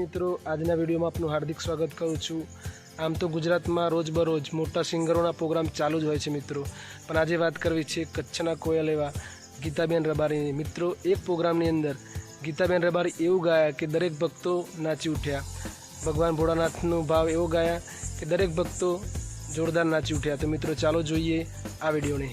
मित्रों, आजना विडियो में आपनु हार्दिक स्वागत करूँ छूँ। आम तो गुजरात में रोज बरोज मोटा सिंगरों प्रोग्राम चालू ज होय छे मित्रों, पण आजे बात करवी छे कच्छना कोयल एवा गीताबेन रबारी। मित्रों, एक प्रोग्राम नी अंदर गीताबेन रबारी एवं गाया कि दरेक भक्तों नाची उठ्या। भगवान भोळानाथनो भाव एवो गाया कि दरेक भक्तों जोरदार नाची उठ्या। तो मित्रों, चालो जोईए आ विडियो ने।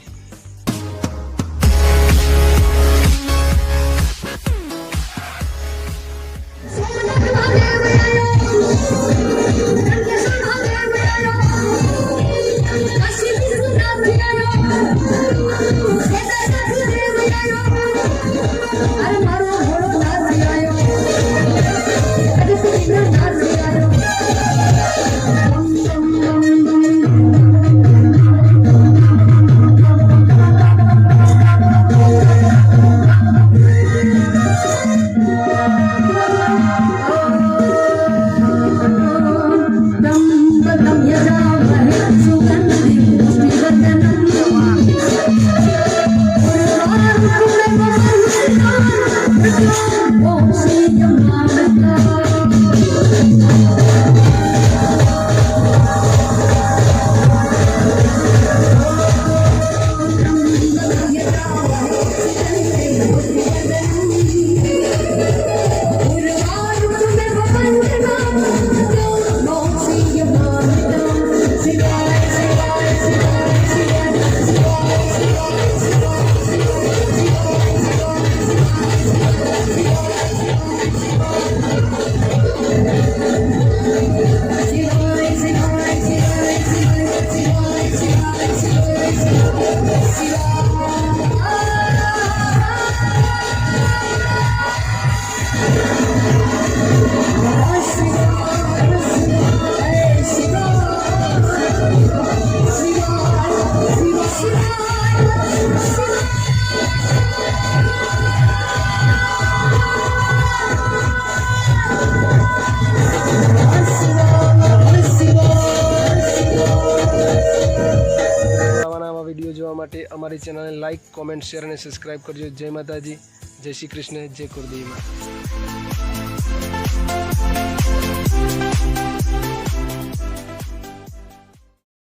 वीडियो જોવા માટે અમારી ચેનલને લાઈક, કોમેન્ટ, શેર અને સબસ્ક્રાઇબ કરજો। જય માતાજી, જય શ્રી કૃષ્ણ, જય કુળદેવી માં।